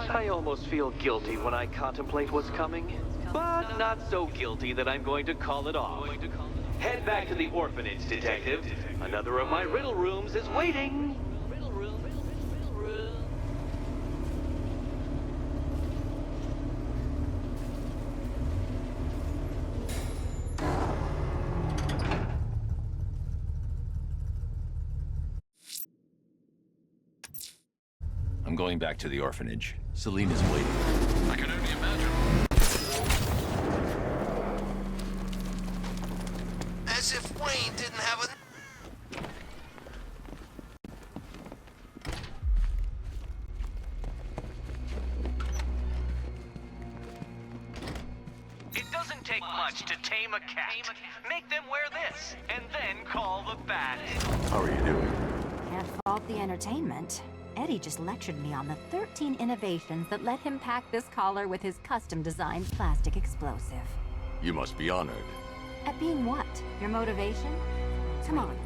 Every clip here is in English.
I almost feel guilty when I contemplate what's coming, but not so guilty that I'm going to call it off. Head back to the orphanage, Detective. Another of my riddle rooms is waiting. I'm going back to the orphanage. Celine is waiting. I can only imagine. As if Wayne didn't have a... It doesn't take much to tame a cat. Make them wear this, and then call the bat. How are you doing? Can't fault the entertainment. Eddie just lectured me on the 13 innovations that let him pack this collar with his custom-designed plastic explosive. You must be honored. At being what? Your motivation? Come on.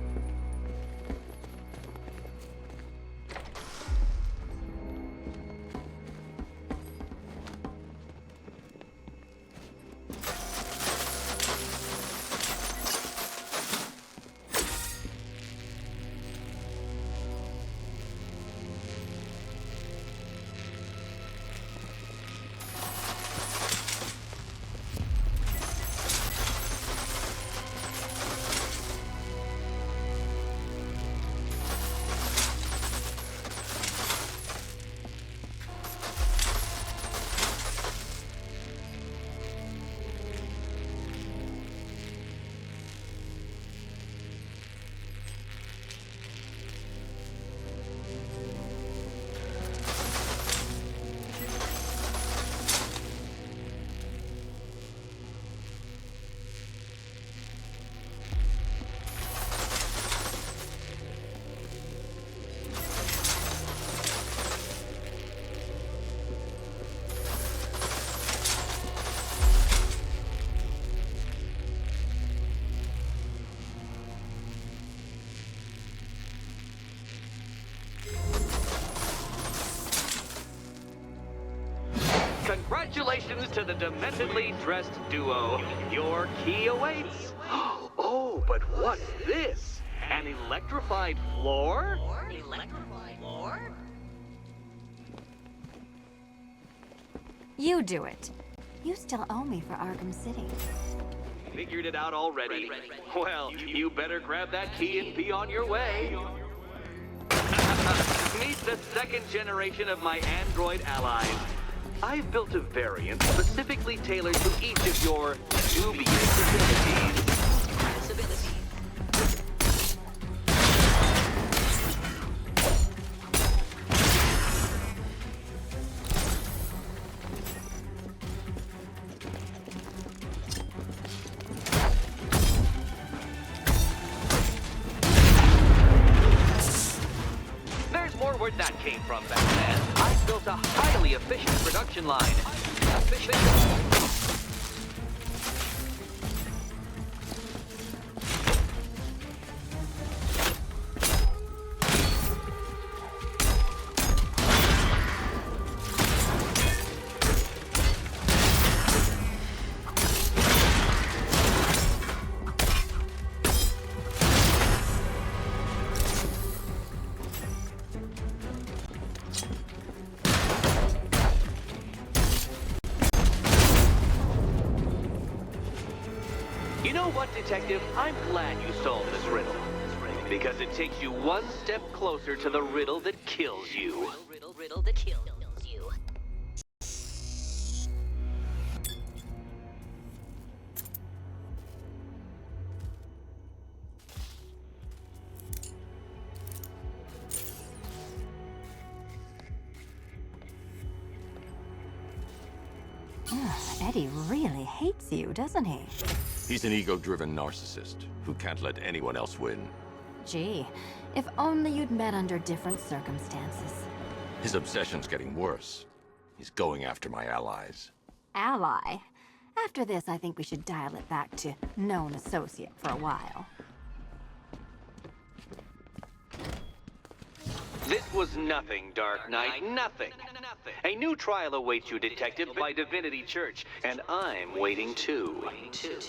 Congratulations to the dementedly dressed duo. Your key awaits. Oh, but what's this? An electrified floor? Electrified floor? You do it. You still owe me for Arkham City. Figured it out already. Well, you better grab that key and be on your way. Meet the second generation of my android allies. I've built a variant specifically tailored to each of your dubious abilities. There's more where that came from, Batman. I've built a highly efficient production line. You know what, Detective? I'm glad you solved this riddle. Because it takes you one step closer to the riddle that kills you. Riddle that kills you. Eddie really hates you, doesn't he? He's an ego-driven narcissist who can't let anyone else win. Gee, if only you'd met under different circumstances. His obsession's getting worse. He's going after my allies. Ally? After this, I think we should dial it back to known associate for a while. This was nothing, Dark Knight. Nothing. A new trial awaits you, Detective, by Divinity Church, and I'm waiting too. Two.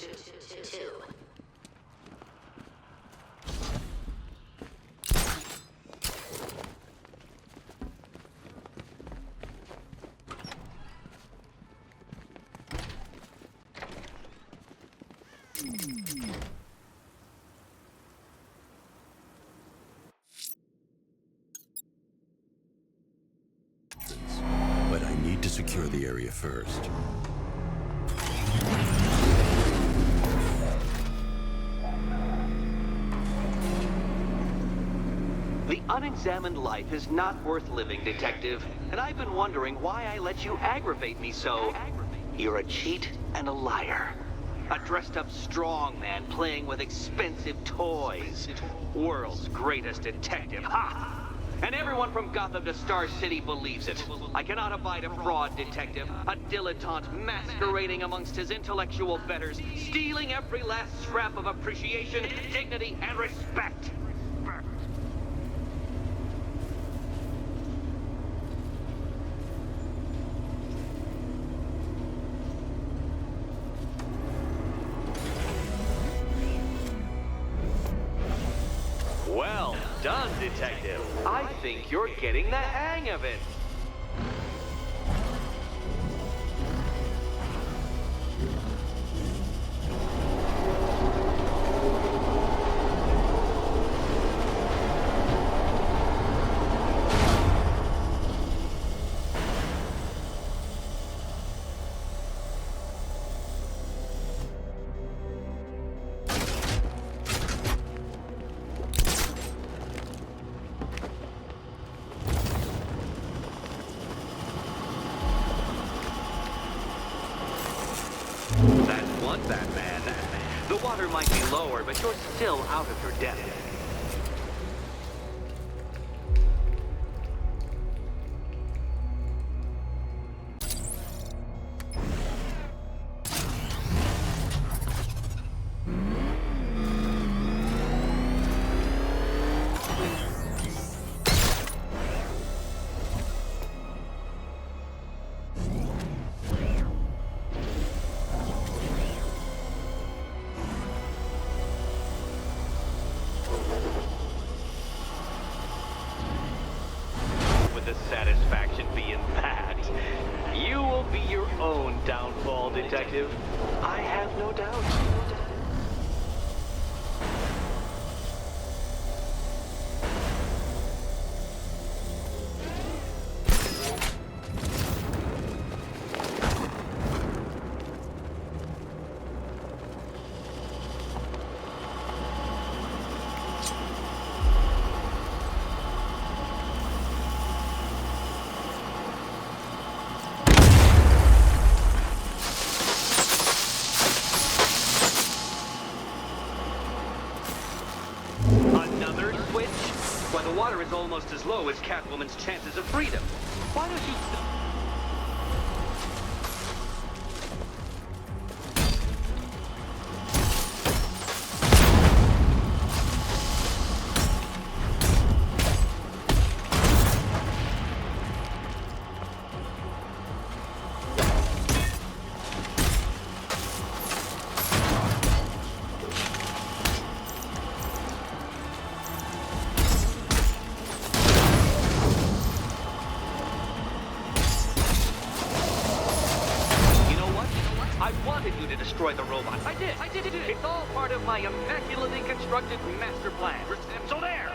But I need to secure the area first. The unexamined life is not worth living, Detective, and I've been wondering why I let you aggravate me so. You're a cheat and a liar. A dressed-up strongman playing with expensive toys. World's greatest detective, ha! And everyone from Gotham to Star City believes it. I cannot abide a fraud, Detective. A dilettante masquerading amongst his intellectual betters, stealing every last scrap of appreciation, dignity, and respect. Well done, Detective. I think you're getting the hang of it. That's one Batman. The water might be lower, but you're still out of your depth. The satisfaction being that you will be your own downfall, Detective. I have no doubt. Another switch? Why, the water is almost as low as Catwoman's chances of freedom. Why don't you... I wanted you to destroy the robot. I did. It's all part of my immaculately constructed master plan. So there.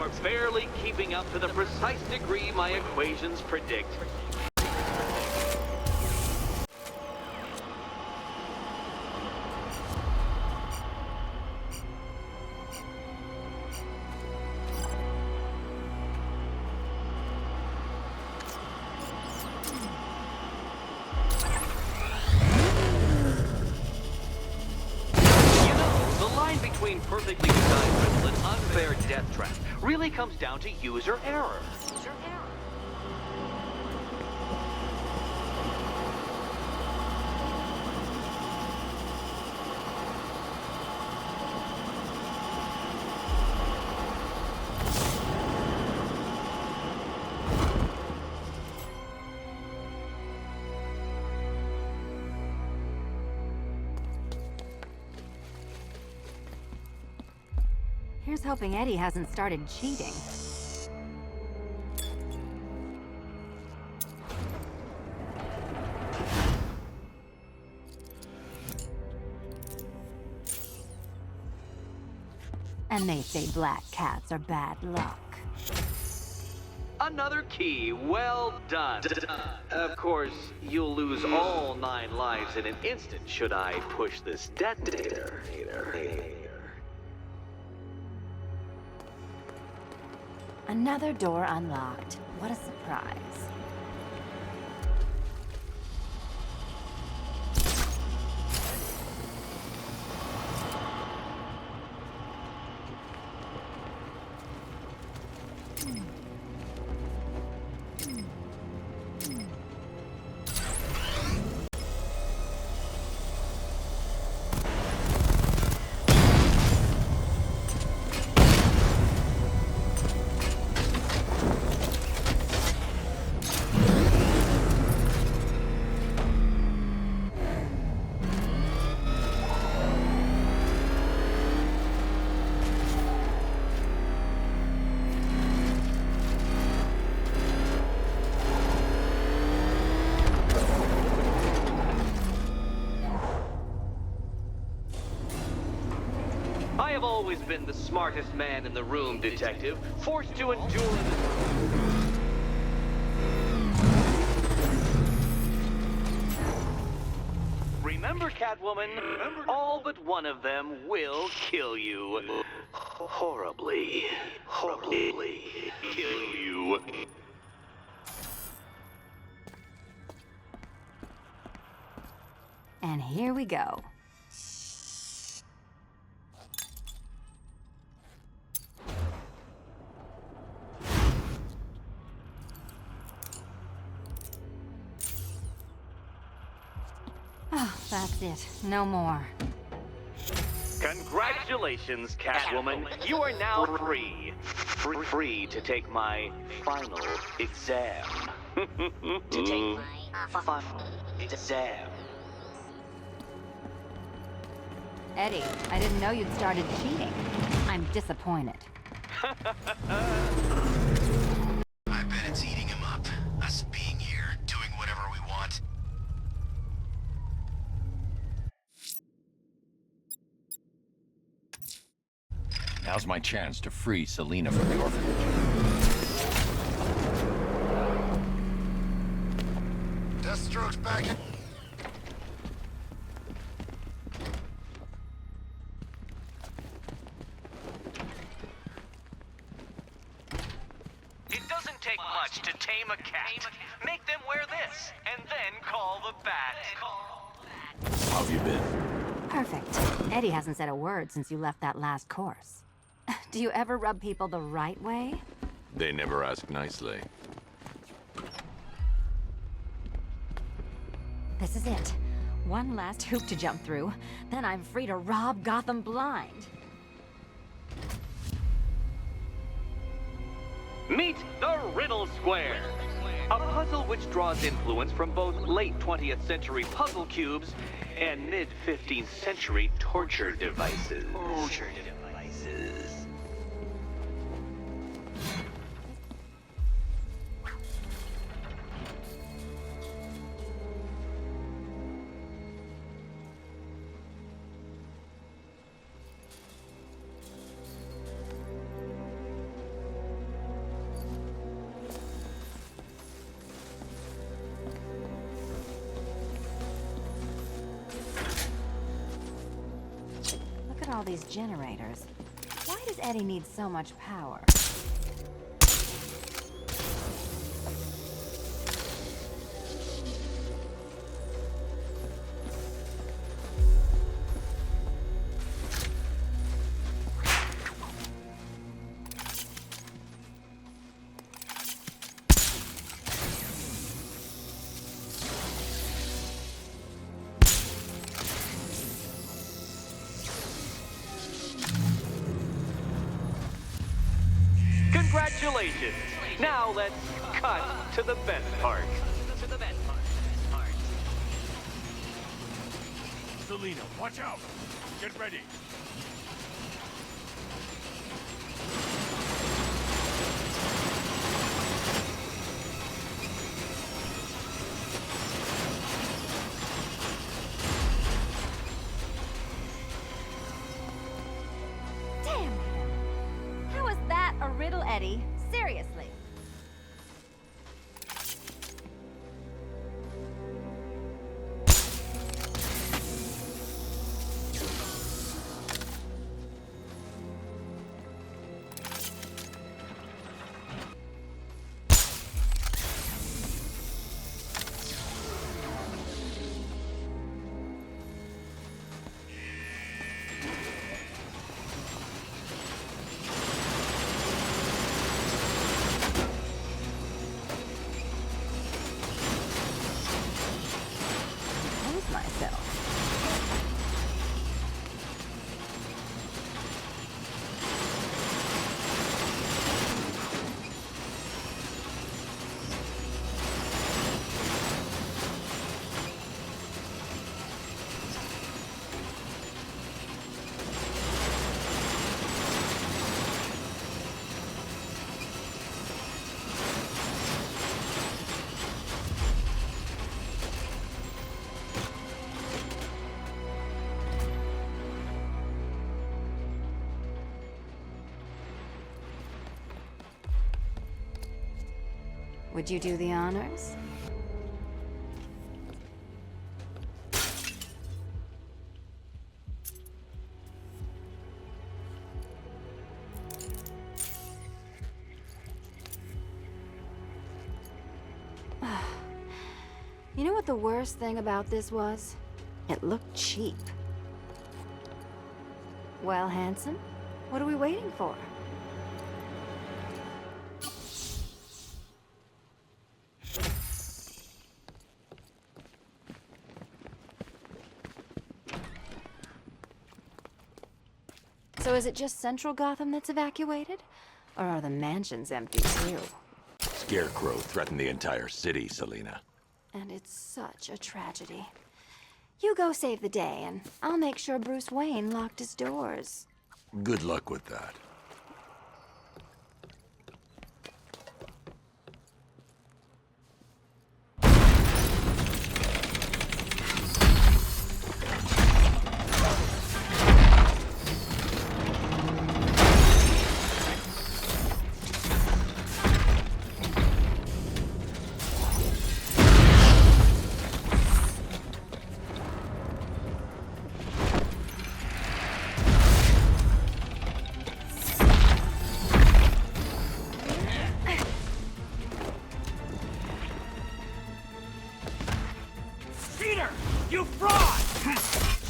You're barely keeping up to the precise degree my equations predict. Between perfectly designed riddle and unfair death trap really comes down to user error. Here's hoping Eddie hasn't started cheating. And they say black cats are bad luck. Another key, well done. Of course, you'll lose all 9 lives in an instant should I push this detonator. Another door unlocked. What a surprise. I have always been the smartest man in the room, Detective, forced to endure Remember, Catwoman, all but one of them will kill you. Horribly kill you. And here we go. Oh, that's it. No more. Congratulations, Catwoman. You are now free. Free to take my final exam. To take my Final exam. Eddie, I didn't know you'd started cheating. I'm disappointed. I bet it's eating him up. Us being here, doing whatever we want. Now's my chance to free Selina from the orphanage. Deathstroke's back in. It doesn't take much to tame a cat. Make them wear this, and then call the bat. How have you been? Perfect. Eddie hasn't said a word since you left that last course. Do you ever rub people the right way? They never ask nicely. This is it. One last hoop to jump through, then I'm free to rob Gotham blind. Meet the Riddle Square. A puzzle which draws influence from both late 20th century puzzle cubes and mid-15th century torture devices. all these generators, why does Eddie need so much power? Congratulations! Now let's cut to the best part. Selina, watch out! Get ready! Damn him! How is that a riddle, Eddie? Seriously. Myself. Would you do the honors? You know what the worst thing about this was? It looked cheap. Well, handsome, what are we waiting for? So is it just Central Gotham that's evacuated? Or are the mansions empty too? Scarecrow threatened the entire city, Selina. And it's such a tragedy. You go save the day, and I'll make sure Bruce Wayne locked his doors. Good luck with that. You fraud!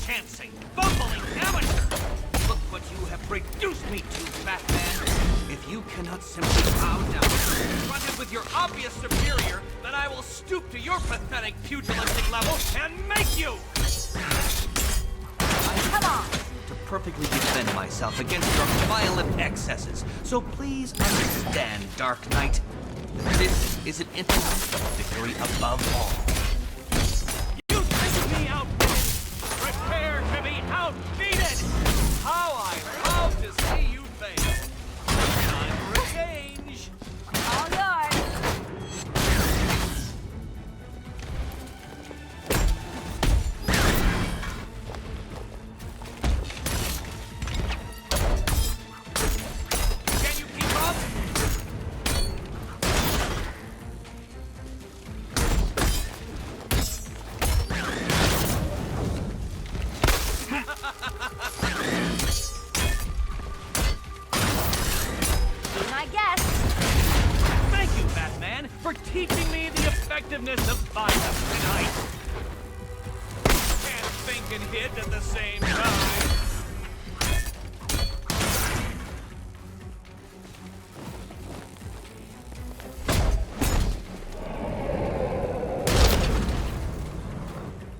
Chancing, bumbling amateur! Look what you have reduced me to, Batman! If you cannot simply bow down, confronted with your obvious superior, then I will stoop to your pathetic pugilistic level and make you! Come on! To perfectly defend myself against your violent excesses, so please understand, Dark Knight, that this is an instance of victory above all. Prepare to be outbeaten! How I love to see you fail! Time for a change! All yours! Can you keep up? effectiveness of biceps tonight. Can't think and hit at the same time.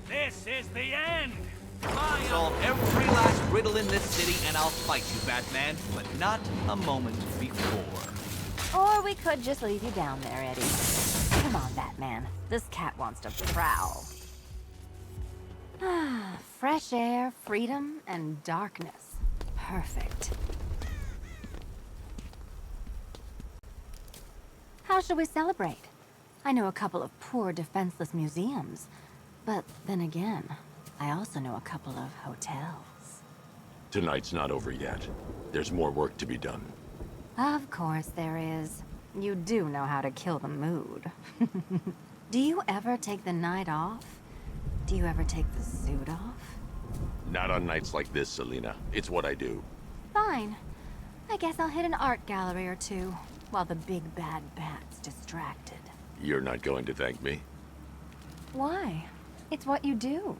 This is the end! Solve every last riddle in this city and I'll fight you, Batman, but not a moment before. Or we could just leave you down there, Eddie. Come on, Batman. This cat wants to prowl. Fresh air, freedom, and darkness. Perfect. How should we celebrate? I know a couple of poor, defenseless museums. But then again, I also know a couple of hotels. Tonight's not over yet. There's more work to be done. Of course there is. You do know how to kill the mood. Do you ever take the night off? Do you ever take the suit off? Not on nights like this, Selina. It's what I do. Fine. I guess I'll hit an art gallery or two, while the big bad bat's distracted. You're not going to thank me? Why? It's what you do.